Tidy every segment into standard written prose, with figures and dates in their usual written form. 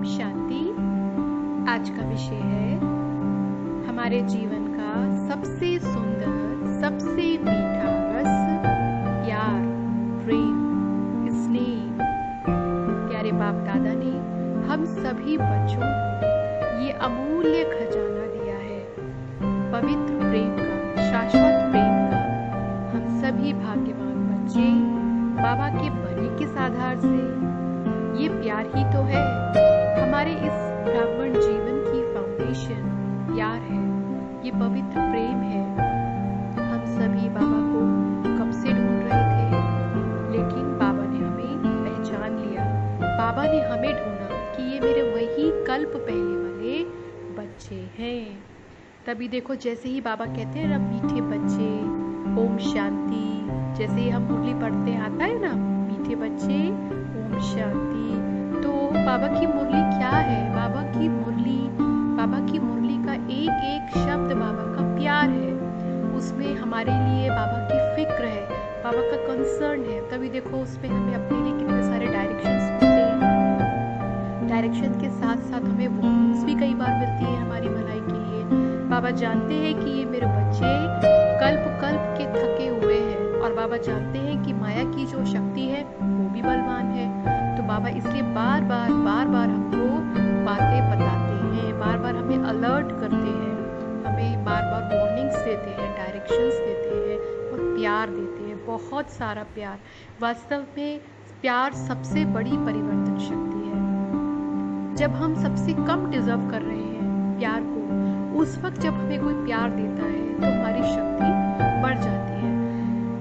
ओम शांति। आज का विषय है हमारे जीवन का सबसे सुंदर, सबसे मीठा रस, प्यार, प्रेम, स्नेह। प्यारे बाप दादा ने हम सभी बच्चों को ये अमूल्य खजाना दिया है, पवित्र प्रेम का, शाश्वत प्रेम का। हम सभी भाग्यवान बच्चे बाबा के बलि किस आधार से? ये प्यार ही तो है, हमारे इस ब्राह्मण जीवन की फाउंडेशन प्यार है, ये पवित्र प्रेम है। हम सभी बाबा को कब से ढूंढ रहे थे, लेकिन बाबा ने हमें पहचान लिया। बाबा ने हमें ढूंढा कि ये मेरे वही कल्प पहले वाले बच्चे हैं। तभी देखो, जैसे ही बाबा कहते हैं ना, मीठे बच्चे, ओम शांति, जैसे ही हम मुरली पढ़ते आता है ना, मीठे बच्चे, ओम शांति। तो बाबा की मुरली क्या है? बाबा की मुरली का एक एक शब्द बाबा का प्यार है। उसमें हमारे लिए बाबा की फिक्र है, बाबा का कंसर्न है। तभी देखो, उसमें हमें अपने लिए कितने सारे डायरेक्शंस मिलते हैं। डायरेक्शन के साथ साथ हमें वार्निंग्स भी कई बार मिलती है हमारी भलाई के लिए। बाबा जानते हैं कि ये मेरे बच्चे कल्प कल्प के थके हुए हैं, और बाबा जानते हैं कि माया की जो शक्ति है वो भी बलवान है। तो बाबा इसलिए बार बार हमको बातें बताते हैं, बार बार हमें अलर्ट करते हैं, हमें बार बार वार्निंग्स देते हैं, डायरेक्शंस देते हैं और प्यार देते हैं, बहुत सारा प्यार। वास्तव में प्यार सबसे बड़ी परिवर्तन शक्ति है। जब हम सबसे कम डिजर्व कर रहे हैं प्यार को, उस वक्त जब हमें कोई प्यार देता है तो हमारी शक्ति बढ़ जाती है।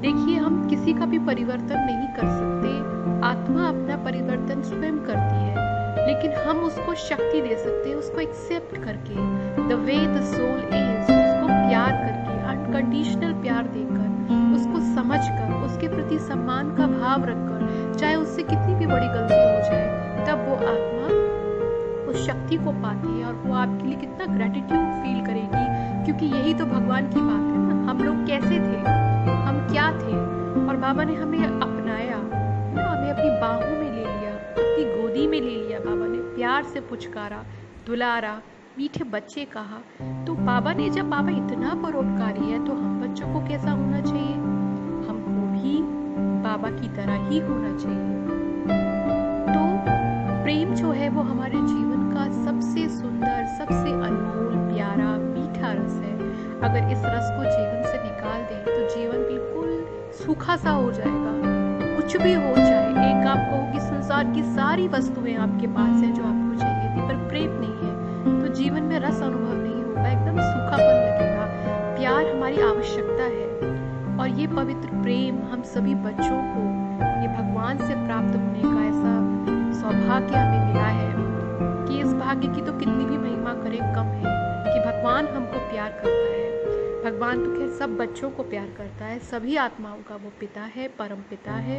देखिए, हम किसी का भी परिवर्तन नहीं कर सकते, आत्मा अपना परिवर्तन स्वयं करती है, लेकिन हम उसको शक्ति दे सकते हैं, उसको एक्सेप्ट करके, the way the soul is, उसको प्यार करके, अनकंडीशनल प्यार देकर, उसको समझकर, उसके प्रति सम्मान का भाव रखकर, चाहे उससे कितनी भी बड़ी गलती हो जाए, तब वो आत्मा उस शक्ति को पाती है और वो आपके लिए कितना ग्रेटिट्यूड फील करेगी। क्योंकि यही तो भगवान की बात है ना, हम लोग कैसे थे, हम क्या थे, और बाबा ने हमें अपनाया, हमें अपनी बाहों में ले लिया, अपनी गोदी में ले लिया। बाबा ने प्यार से पुचकारा, दुलारा, मीठे बच्चे कहा। तो बाबा ने, जब बाबा इतना परोपकारी है, तो हम बच्चों को कैसा होना चाहिए? हमको भी बाबा की तरह ही होना चाहिए। तो प्रेम जो है वो हमारे जीवन का सबसे सुंदर, सबसे अनमोल, प्यारा, मीठा रस है। अगर इस रस को जीवन से निकाल दें तो जीवन बिल्कुल सूखा सा हो जाएगा। कुछ भी हो जाए, एक आप कहो कि संसार की सारी वस्तुएं आपके पास हैं जो आपको चाहिए थी, पर प्रेम नहीं है, तो जीवन में रस अनुभव नहीं होगा, एकदम सूखापन लगेगा। प्यार हमारी आवश्यकता है, और ये पवित्र प्रेम हम सभी बच्चों को, ये भगवान से प्राप्त होने का ऐसा सौभाग्य हमें मिला है कि इस भाग्य की तो कितनी भी महिमा करें कम है, कि भगवान हमको प्यार करता है। भगवान तो खैर सब बच्चों को प्यार करता है, सभी आत्माओं का वो पिता है, परम पिता है।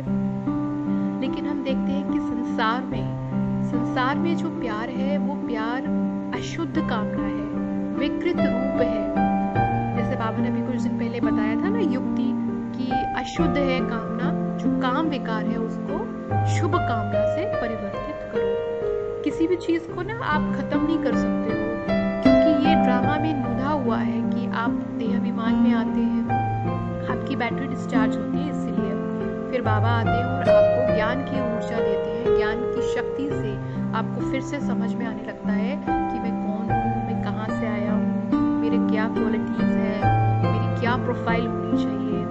लेकिन हम देखते हैं कि संसार में जो प्यार है, वो प्यार अशुद्ध कामना है, विकृत रूप है। जैसे बाबा ने अभी कुछ दिन पहले बताया था ना, युक्ति, कि अशुद्ध है कामना, जो काम विकार है उसको शुभ कामना से परिवर्तित करो। किसी भी चीज को ना आप खत्म नहीं कर सकते हो, क्योंकि ये ड्रामा में नुधा हुआ है कि आप देहाभिमान में आते हैं, आपकी बैटरी डिस्चार्ज होती है, इसलिए फिर बाबा आते हैं और आपको ज्ञान की ऊर्जा देते हैं। ज्ञान की शक्ति से आपको फिर से समझ में आने लगता है कि मैं कौन हूँ, मैं कहाँ से आया हूँ, मेरे क्या क्वालिटीज हैं, मेरी क्या प्रोफाइल होनी चाहिए।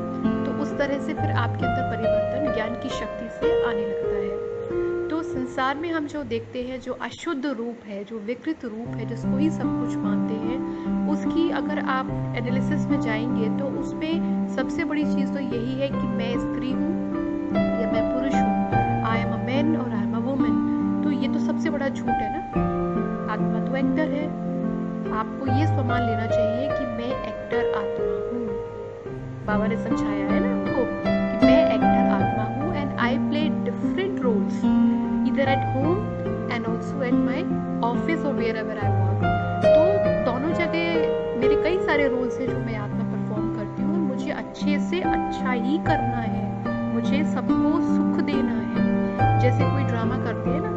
तो उस तरह से फिर आपके अंदर परिवर्तन ज्ञान की शक्ति से आने लगता है। तो संसार में हम जो देखते हैं, जो अशुद्ध रूप है, जो विकृत रूप है, जिसको ही सब कुछ मानते हैं, उसकी अगर आप एनालिसिस में जाएंगे तो उसमें सबसे बड़ी चीज़ तो यही है कि मैं स्त्री हूँ या मैं पुरुष हूँ, आई एम अ मैन और आई एम अ वुमन। तो ये तो सबसे बड़ा झूठ है ना। आत्मा तो एक्टर है, आपको ये सम्मान लेना चाहिए कि मैं एक्टर आत्मा हूँ। बाबा ने समझाया है ना आपको कि मैं एक्टर आत्मा हूँ, and I play different roles either at home and also at my office और वेयर एवर आई वर्क। तो दोनों जगह मेरे कई सारे रोल्स हैं जो मैं आत्मा परफॉर्म करती हूँ, और मुझे अच्छे से अच्छा ही करना है, मुझे सबको सुख देना है। जैसे कोई ड्रामा करते हैं ना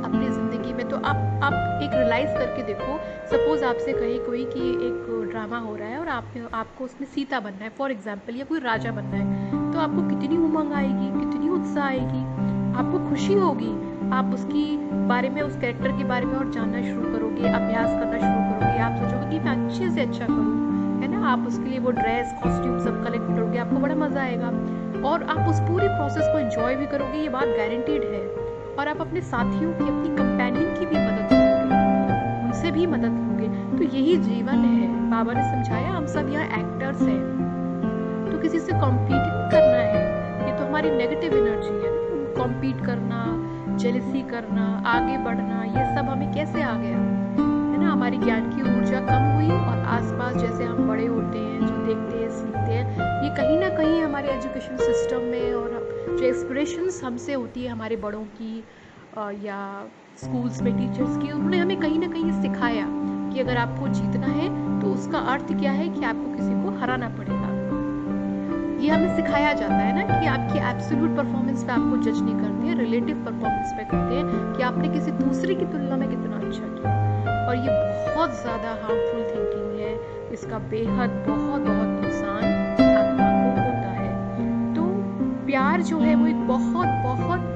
अपनी जिंदगी में, तो आप एक रियलाइज करके देखो, सपोज आपसे कहे कोई कि एक ड्रामा हो रहा है और आपको उसमें सीता बनना है फॉर एग्जाम्पल, या कोई राजा बनना है, तो आपको कितनी उमंग आएगी, कितनी उत्साह आएगी, आपको खुशी होगी, आप उसकी बारे में, उस कैरेक्टर के बारे में और जानना शुरू करोगे, अभ्यास करना शुरू करोगे, आप सोचोगे कि मैं अच्छे से अच्छा करूँ, है ना। आप उसके लिए वो ड्रेस, कॉस्ट्यूम सब कलेक्ट करोगे, आपको बड़ा मजा आएगा और आप उस पूरी प्रोसेस को एंजॉय भी करोगे, ये बात गारंटीड है। और आप अपने साथियों की, अपनी कंपेनियन की भी मदद करोगे, उनसे भी मदद लोगे। तो यही जीवन है। बाबा ने समझाया हम सब यहाँ एक्टर्स हैं, तो किसी से कॉम्पीट नहीं करना है, ये तो हमारी नेगेटिव एनर्जी है। कॉम्पीट करना, जेलसी करना, आगे बढ़ना, ये सब हमें कैसे आ गया, है ना। हमारी ज्ञान की ऊर्जा कम हुई और आसपास जैसे हम बड़े होते हैं, जो देखते हैं, सीखते हैं, ये कहीं ना कहीं हमारे एजुकेशन सिस्टम में, और जो एक्सप्रेशंस हमसे होती है हमारे बड़ों की या स्कूल्स में टीचर्स की, उन्होंने हमें कहीं ना कहीं सिखाया कि अगर आपको जीतना है तो उसका अर्थ क्या है कि आपको किसी को हराना पड़ेगा। ये हमें सिखाया जाता है ना कि आपकी एब्सोल्यूट परफॉर्मेंस पे आपको जज नहीं करते हैं, रिलेटिव परफॉर्मेंस पे करते हैं कि आपने किसी दूसरे की तुलना में कितना अच्छा किया। और ये बहुत ज़्यादा हार्मफुल थिंकिंग है, इसका बेहद बहुत बहुत नुकसान आत्मा को होता है। तो प्यार जो है वो एक बहुत बहुत,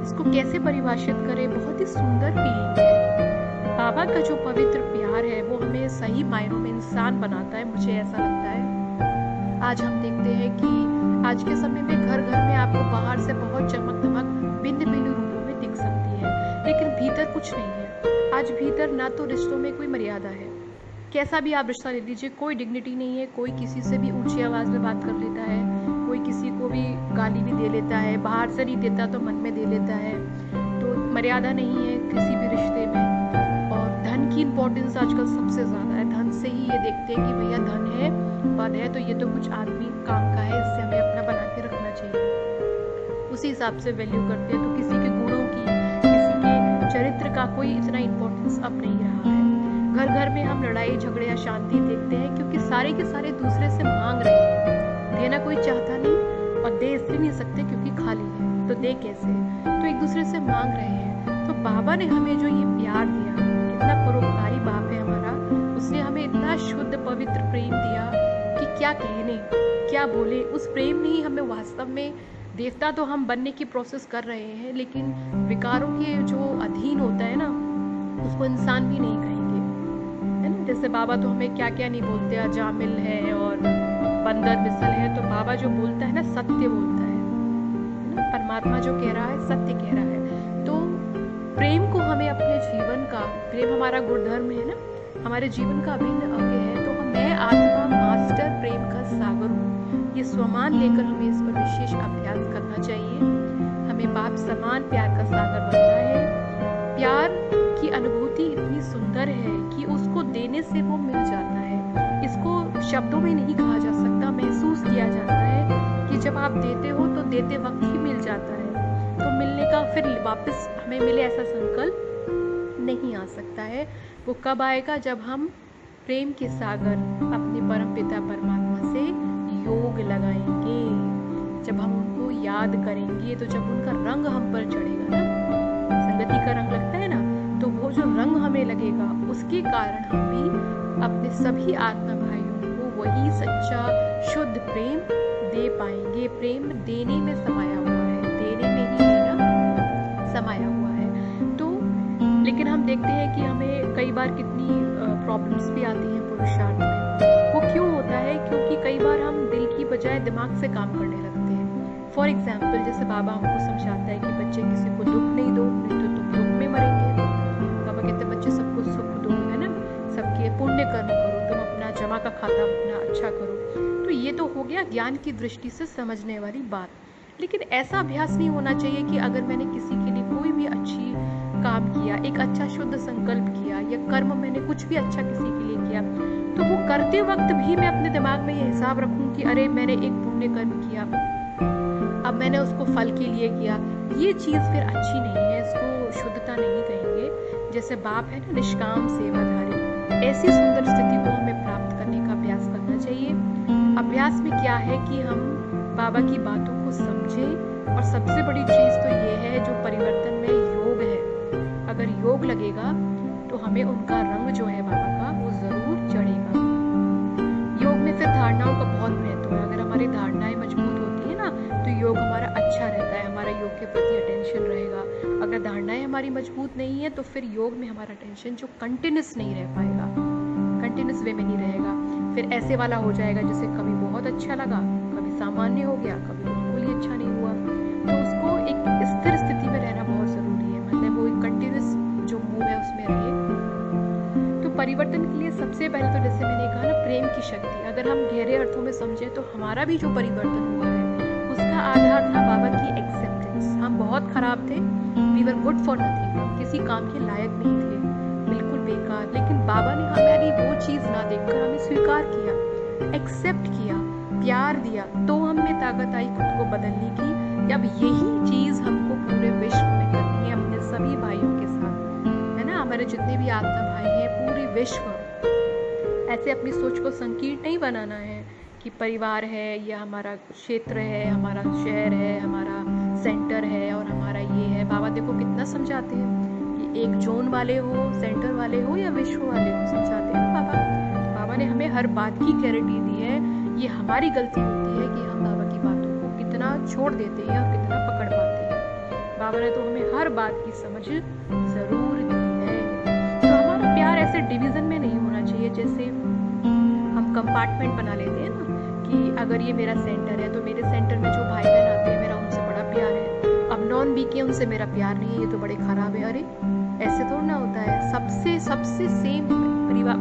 इसको कैसे परिभाषित करें, बहुत ही सुंदर फीलिंग है। बाबा का जो पवित्र प्यार है वो हमें सही मायनों में इंसान बनाता है, मुझे ऐसा लगता है। आज हम देखते हैं कि आज के समय में घर घर में आपको बाहर से बहुत चमक धमक भिन्न भिन्न रूपों में दिख सकती है, लेकिन भीतर कुछ नहीं है। आज भीतर ना तो रिश्तों में कोई मर्यादा है, कैसा भी आप रिश्ता ले लीजिए, कोई डिग्निटी नहीं है, कोई किसी से भी ऊंची आवाज में बात कर लेता है, कोई किसी को भी गाली भी दे लेता है, बाहर से नहीं देता तो मन में दे लेता है। तो मर्यादा नहीं है किसी भी रिश्ते में। और धन की इम्पोर्टेंस आजकल सबसे ज्यादा है, धन से ही ये देखते हैं कि भैया धन है, पद है, तो ये तो कुछ आदमी काम का है, इससे हमें अपना बना के रखना चाहिए, उसी हिसाब से वैल्यू करते हैं। तो किसी के गुणों की, किसी के चरित्र का कोई इतना इम्पोर्टेंस अब नहीं रहा है। घर घर में हम लड़ाई झगड़े अशांति देखते हैं क्योंकि सारे के सारे दूसरे से मांग रहे हैं, देना कोई चाहता नहीं और दे इसलिए नहीं सकते क्योंकि खाली है, तो दे कैसे, तो एक दूसरे से मांग रहे हैं। तो बाबा ने हमें जो ये प्यार दिया, कितना परोपकारी बाप है हमारा, उसने हमें इतना शुद्ध पवित्र प्रेम दिया कि क्या कहने, क्या बोले। उस प्रेम ने ही हमें वास्तव में, देवता तो हम बनने की प्रोसेस कर रहे हैं, लेकिन विकारों के जो अधीन होता है ना, उसको इंसान भी नहीं कहेंगे, है ना। जैसे बाबा तो हमें क्या क्या नहीं बोलते, अजामिल है और बंदर मिसल है, तो बाबा जो बोलता है ना, सत्य बोलता है ना, परमात्मा जो कह रहा है सत्य कह रहा है। तो प्रेम को हमें अपने जीवन का, प्रेम हमारा गुणधर्म है ना, हमारे जीवन का अभिन्न अंग है। तो मैं आत्मा मास्टर प्रेम का सागर हूँ, ये स्वमान लेकर हमें इस पर विशेष अभ्यास करना चाहिए। हमें बाप समान प्यार का सागर बनना है। प्यार की अनुभूति इतनी सुंदर है कि उसको देने से वो मिल जाता है, इसको शब्दों में नहीं कहा जा सकता, महसूस किया जाता है कि जब आप देते हो तो देते वक्त ही मिल जाता है। तो मिलने का फिर वापस हमें मिले ऐसा संकल्प नहीं आ सकता है। वो कब आएगा, जब हम प्रेम के सागर अपने परम पिता परमात्मा से योग लगाएंगे, जब हम उनको याद करेंगे, तो जब उनका रंग हम पर चढ़ेगा ना, संगति का रंग लगता है ना, तो वो जो रंग हमें लगेगा उसके कारण हम भी अपने सभी आत्मा भाइयों को वही सच्चा शुद्ध प्रेम दे पाएंगे। प्रेम देने में समाया हुआ है, देने में ही लेना समाया हुआ है। तो लेकिन हम देखते हैं कि हमें कई बार कितनी प्रॉब्लम्स भी आती हैं पुरुषार्थ में। वो क्यों होता है? क्योंकि कई बार हम दिल की बजाय दिमाग से काम करने लगते हैं। फॉर एग्जाम्पल, जैसे बाबा हमको समझाता है कि बच्चे किसी को दुख नहीं दो, नहीं तो तुम दुख में मरेंगे। बाबा कहते हैं बच्चे सबको सुख दो, है ना, सबके पुण्य कर्म करो, तुम अपना जमा का खाता अपना अच्छा करो। तो ये तो हो गया ज्ञान की दृष्टि से समझने वाली बात। लेकिन ऐसा अभ्यास नहीं होना चाहिए कि अगर मैंने किसी के लिए कोई भी अच्छी काम किया, एक अच्छा शुद्ध संकल्प किया, या कर्म मैंने कुछ भी अच्छा किसी के लिए किया, तो वो करते वक्त भी मैं अपने दिमाग में ये हिसाब रखूं कि अरे मैंने एक पुण्य कर्म किया, अब मैंने उसको फल के लिए किया। ये चीज फिर अच्छी नहीं है, इसको शुद्धता नहीं कहेंगे। जैसे बाप है ना, निष्काम सेवाधारी, ऐसी सुंदर स्थिति को हमें प्राप्त करने का अभ्यास करना चाहिए। अभ्यास में क्या है कि हम बाबा की बातों को समझें, और सबसे बड़ी चीज तो ये है जो परिवर्तन में योग है। अगर योग लगेगा तो हमें उनका रंग जो है बाबा का वो जरूर चढ़ेगा। योग में फिर धारणाओं का बहुत महत्व है। अगर हमारी धारणाएं मजबूत होती है ना तो योग हमारा अच्छा रहता है, हमारा योग के प्रति अटेंशन रहेगा। अगर धारणाएं हमारी मजबूत नहीं है तो फिर योग में हमारा अटेंशन जो कंटिन्यूस नहीं रह पाएगा, कंटिन्यूस वे में नहीं रहेगा। फिर ऐसे वाला हो जाएगा जैसे कभी बहुत अच्छा लगा, कभी सामान्य हो गया, कभी बिल्कुल ही अच्छा नहीं हुआ। तो उसको एक स्थिर स्थिति में रहना बहुत जरूरी है, मतलब वो एक कंटिन्यूस जो मूव है उसमें रहे। तो परिवर्तन के लिए सबसे पहले तो जैसे मैंने कहा ना, प्रेम की शक्ति। अगर हम गहरे अर्थों में समझें तो हमारा भी जो परिवर्तन हुआ है उसका आधार था बाबा की एक्सेप्टेंस। हम बहुत खराब थे, we were good for nothing, हम किसी काम के लायक नहीं थे, बिल्कुल बेकार। लेकिन बाबा ने हमारी वो चीज ना देखकर हमें स्वीकार किया, एक्सेप्ट किया, प्यार दिया, तो हम में ताकत आई खुद को बदलने की कि अब यही चीज हमको पूरे विश्व में करनी है, अपने सभी भाइयों के साथ, है ना। हमारे जितने भी आत्मा भाई हैं, पूरी विश्व, ऐसे अपनी सोच को संकीर्ण नहीं बनाना है कि परिवार है या हमारा क्षेत्र है, हमारा शहर है, हमारा सेंटर है और हमारा ये है। बाबा देखो कितना समझाते हैं कि एक जोन वाले हो, सेंटर वाले हो या विश्व वाले हो, समझाते हैं बाबा ने हमें हर बात की क्लैरिटी दी है। ये हमारी गलती होती है कि हम बाबा की बातों को कितना छोड़ देते हैं और कितना पकड़ पाते हैं। बाबा ने तो हमें हर बात की समझ जरूर दी है। तो हमारा प्यार ऐसे डिवीजन में नहीं होना चाहिए जैसे हम कंपार्टमेंट बना लेते हैं ना, कि अगर ये मेरा सेंटर है तो मेरे सेंटर में जो भाई बहन आते हैं मेरा उनसे बड़ा प्यार है, अब नॉन बी के उनसे मेरा प्यार नहीं है, ये तो बड़े खराब है। अरे ऐसे थोड़ा ना होता है। सबसे सेम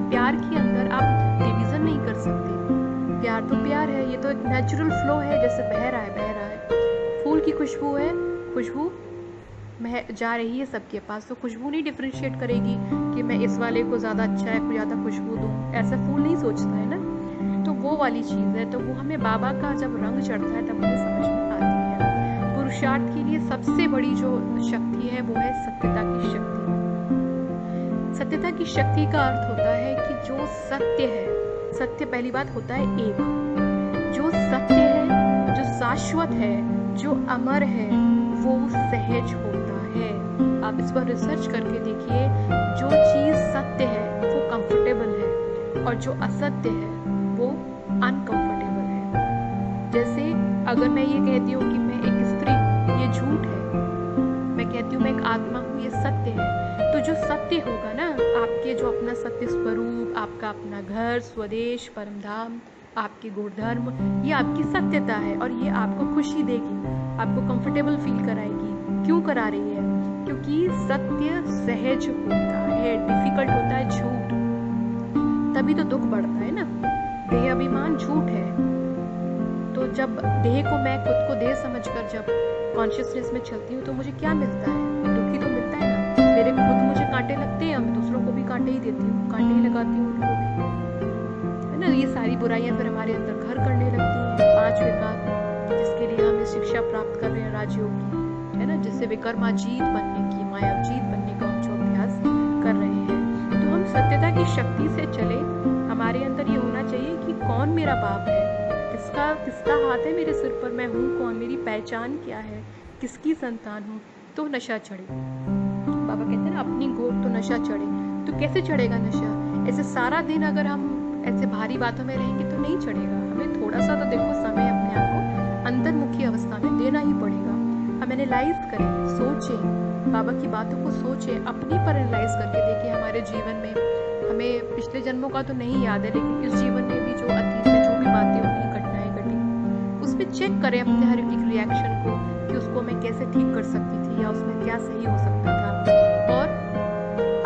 प्यार के अंदर आप डिवीजन नहीं कर सकते। प्यार तो प्यार है, ये तो एक नेचुरल फ्लो है, जैसे बह रहा है। फूल की खुशबू है, खुशबू जा रही है सबके पास, तो खुशबू नहीं डिफरेंशिएट करेगी कि मैं इस वाले को ज़्यादा अच्छा है, ज़्यादा खुशबू दूँ, ऐसा फूल नहीं सोचता है ना। तो वो वाली चीज़ है। तो वो हमें बाबा का जब रंग चढ़ता है तब हमें समझ में आती है। पुरुषार्थ के लिए सबसे बड़ी जो शक्ति है वो है सत्यता की शक्ति। सत्यता की शक्ति का अर्थ होता है कि जो सत्य है, सत्य पहली बात होता है एक, जो सत्य है, जो शाश्वत है, जो अमर है, वो सहज होता है। आप इस पर रिसर्च करके देखिए, जो चीज सत्य है वो कंफर्टेबल है और जो असत्य है वो अनकंफर्टेबल है। जैसे अगर मैं ये कहती हूँ कि मैं एक स्त्री हूँ, ये झूठ है। मैं कहती हूँ मैं एक आत्मा हूँ, ये सत्य है। तो जो सत्य होगा ना, आपके जो अपना सत्य स्वरूप, आपका अपना घर, स्वदेश, परमधाम, आपके गुणधर्म, ये आपकी सत्यता है और ये आपको खुशी देगी, आपको कंफर्टेबल फील कराएगी। क्यों करा रही है? क्योंकि सत्य सहज होता है, डिफिकल्ट होता है झूठ, तभी तो दुख बढ़ता है ना। देह अभिमान झूठ है। तो जब देह को, मैं खुद को देह समझकर जब कॉन्शियसनेस में चलती हूँ तो मुझे क्या मिलता है? दुखी तो मिलता है ना। मेरे खुद मुझे कांटे लगते हैं, मैं दूसरों को भी कांटे ही देती हूँ, कांटे ही लगाती हूँ उनको भी, है ना। ये सारी बुराइयां फिर हमारे अंदर घर करने लगती हैं। 5 विकार जिसके लिए हमें शिक्षा प्राप्त कर रहे हैं राजयोग की, है ना, जिससे विकर्माजीत बनने की, मायावजीत बनने का हम जो अभ्यास कर रहे हैं। तो हम सत्यता की शक्ति से चले। हमारे अंदर ये होना चाहिए कि कौन मेरा बाप है, किसका हाथ है मेरे सिर पर, मैं हूँ कौन, मेरी पहचान क्या है, किसकी संतान हूँ। तो नशा चढ़े। बाबा कहते हैं ना, अपनी गोद तो नशा चढ़े। तो कैसे चढ़ेगा नशा? ऐसे सारा दिन अगर हम ऐसे भारी बातों में रहेंगे तो नहीं चढ़ेगा। हमें थोड़ा सा तो देखो समय अपने आप को अंतर्मुखी अवस्था में देना ही पड़ेगा। हम एनालाइज करें, सोचें, बाबा की बातों को सोचें, अपनी पर एनालाइज करके देखें। हमारे जीवन में हमें पिछले जन्मों का तो नहीं याद है, लेकिन इस जीवन में भी जो अतीत में जो भी बातें हुई, घटनाएं घटी, उसमें चेक करें अपने हर एक रिएक्शन को कि उसको मैं कैसे ठीक कर सकती थी या उसमें क्या सही हो सकता था। और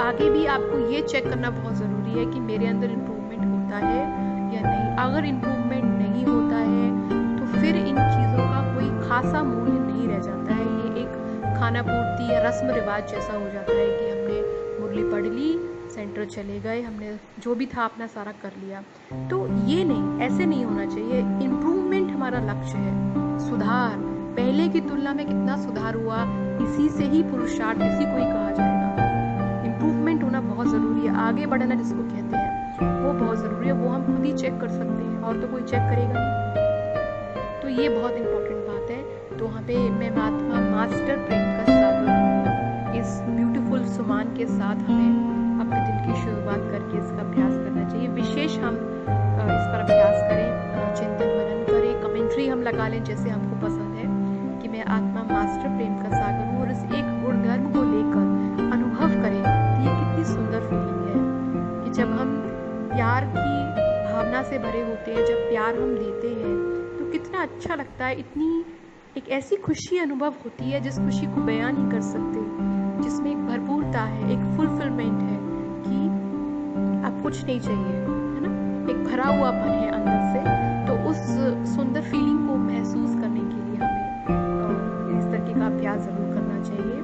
आगे भी आपको ये चेक करना बहुत ज़रूरी है कि मेरे अंदर इम्प्रूवमेंट होता है या नहीं। अगर इम्प्रूवमेंट नहीं होता है तो फिर इन चीज़ों का कोई खासा मूल्य नहीं रह जाता है। ये एक खाना पूर्ति या रस्म रिवाज जैसा हो जाता है कि हमने मुरली पढ़ ली, सेंटर चले गए, हमने जो भी था अपना सारा कर लिया। तो ये नहीं, ऐसे नहीं होना चाहिए। इम्प्रूवमेंट हमारा लक्ष्य है, सुधार। पहले की तुलना में कितना सुधार हुआ, इसी से ही पुरुषार्थ, इसी को ही कहा जाएगा। इम्प्रूवमेंट होना बहुत ज़रूरी है। आगे बढ़ना जिसको कहते हैं वो बहुत ज़रूरी है। वो हम खुद ही चेक कर सकते हैं और तो कोई चेक करेगा नहीं। तो ये बहुत इंपॉर्टेंट बात है। तो वहाँ पे मैं महात्मा मास्टर प्रेम का सागर इस ब्यूटीफुल सुमान के साथ हमें अपने दिन की शुरुआत करके इसका अभ्यास करना चाहिए। विशेष हम इस पर अभ्यास करें, चिंतन मनन करें, कमेंट्री हम लगा लें जैसे हमको पसंद है कि मैं आत्मा मास्टर प्रेम का सागर हूँ, और इस एक गुणधर्म को लेकर अनुभव करें। तो ये कितनी सुंदर फीलिंग है कि जब हम प्यार की भावना से भरे होते हैं, जब प्यार हम देते हैं तो कितना अच्छा लगता है। इतनी एक ऐसी खुशी अनुभव होती है जिस खुशी को बयान नहीं कर सकते, जिसमें एक भरपूरता है, एक फुलफिलमेंट है कि अब कुछ नहीं चाहिए, है ना, एक भरा हुआपन है अंदर से। तो उस सुंदर फीलिंग को महसूस करने के लिए हमें इस तरीके का अभ्यास ज़रूर करना चाहिए।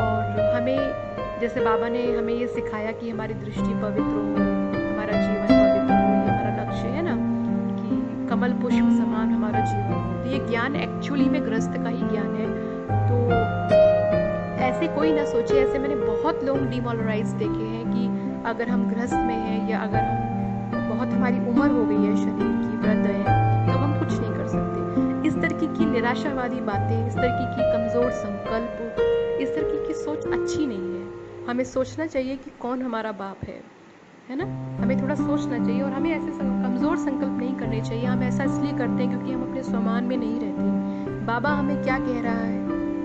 और हमें जैसे बाबा ने हमें ये सिखाया कि हमारी दृष्टि पवित्र हो, हमारा जीवन पवित्र हो, ये हमारा लक्ष्य है ना, कि कमल पुष्प समान हमारा जीवन हो। तो ये ज्ञान एक्चुअली में गृहस्थ का ही ज्ञान है। तो ऐसे कोई ना सोचे, ऐसे मैंने बहुत लोग डिमोरलाइज देखे हैं कि अगर हम गृहस्थ में हैं या अगर हम बहुत हमारी उम्र हो गई है, शरीर की वृद्ध है, तो हम कुछ नहीं कर सकते। इस तरीके की निराशावादी बातें, इस तरीके की कमज़ोर संकल्प, इस तरीके की सोच अच्छी नहीं है। हमें सोचना चाहिए कि कौन हमारा बाप है ना, हमें थोड़ा सोचना चाहिए। और हमें ऐसे कमज़ोर संकल्प नहीं करने चाहिए। हम ऐसा इसलिए करते हैं क्योंकि हम अपने स्वमान में नहीं रहते। बाबा हमें क्या कह रहा है,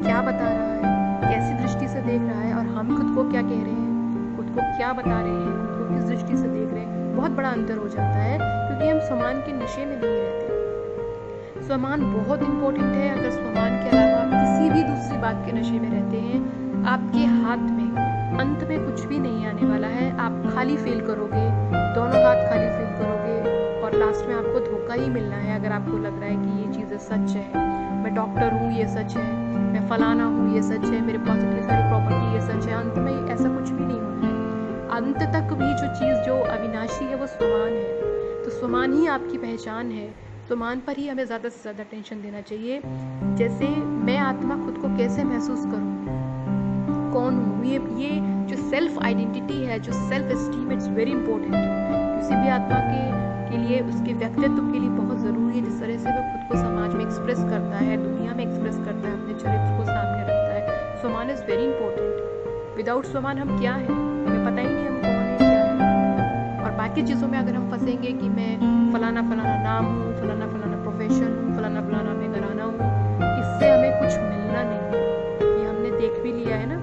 क्या बता रहा है, कैसी दृष्टि से देख रहा है, और हम खुद को क्या कह रहे हैं, खुद को क्या बता रहे हैं, खुद को किस दृष्टि से देख रहे हैं, बहुत बड़ा अंतर हो जाता है क्योंकि हम स्वमान के नशे में नहीं रहते। स्वमान बहुत इम्पोर्टेंट है। अगर स्वमान के अलावा आप किसी भी दूसरी बात के नशे में रहते हैं, आपके हाथ में अंत में कुछ भी नहीं आने वाला है। आप खाली फील करोगे, दोनों हाथ खाली फील करोगे, और लास्ट में आपको धोखा ही मिलना है। अगर आपको लग रहा है कि ये चीज़ें सच है, मैं डॉक्टर हूँ ये सच है, मैं फलाना हूँ ये सच है, मेरे पास इतनी सारी प्रॉपर्टी ये सच है, अंत में ऐसा कुछ भी नहीं होना है। अंत तक भी जो चीज़ जो अविनाशी है वो स्वमान है। तो स्वमान ही आपकी पहचान है। स्वमान पर ही हमें ज़्यादा से ज़्यादा टेंशन देना चाहिए। जैसे मैं आत्मा खुद को कैसे महसूस करूँ, कौन हूँ, ये जो सेल्फ आइडेंटिटी है, जो self esteem, it's very important. किसी भी आत्मा के लिए, उसके व्यक्तित्व के लिए बहुत ज़रूरी है। जिस तरह से वो खुद को समाज में एक्सप्रेस करता है, दुनिया में एक्सप्रेस करता है, अपने चरित्र को सामने रखता है। स्वमान इज़ वेरी इंपॉर्टेंट। विदाउट स्वमान हम क्या हैं, हमें पता ही नहीं हम कौन है, क्या है। और बाकी चीज़ों में अगर हम फंसेंगे कि मैं फलाना फलाना नाम हूँ, फलाना फलाना प्रोफेशन हूँ, फलाना फलाना मैं घराना हूँ, इससे हमें कुछ मिलना नहीं है। ये हमने देख भी लिया है ना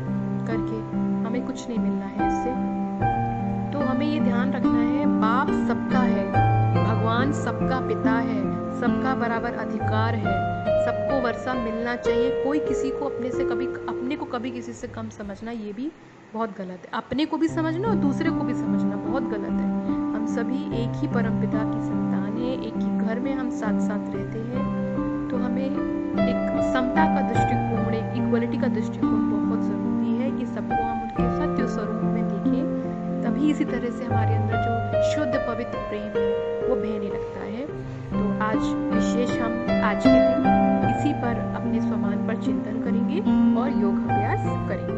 करके, हमें कुछ नहीं मिलना है इससे। तो हमें ये ध्यान रखना है, बाप सबका है, भगवान सबका पिता है, सबका बराबर अधिकार है, सबको वर्षा मिलना चाहिए। कोई किसी को अपने को कभी किसी से कम समझना, ये भी बहुत गलत है। अपने को भी समझना और दूसरे को भी समझना बहुत गलत है। हम सभी एक ही परम पिता की संतान है, एक ही घर में हम साथ साथ रहते हैं। तो हमें एक समता का दृष्टिकोण, एक इक्वलिटी का दृष्टिकोण बहुत ज़रूरी है कि सबको हम उनके सत्य स्वरूप में देखें। तभी इसी तरह से हमारे अंदर जो शुद्ध पवित्र प्रेम है वो बहने लगता है। तो आज विशेष हम आज के दिन इसी पर अपने स्वमान पर चिंतन करेंगे और योग अभ्यास करेंगे।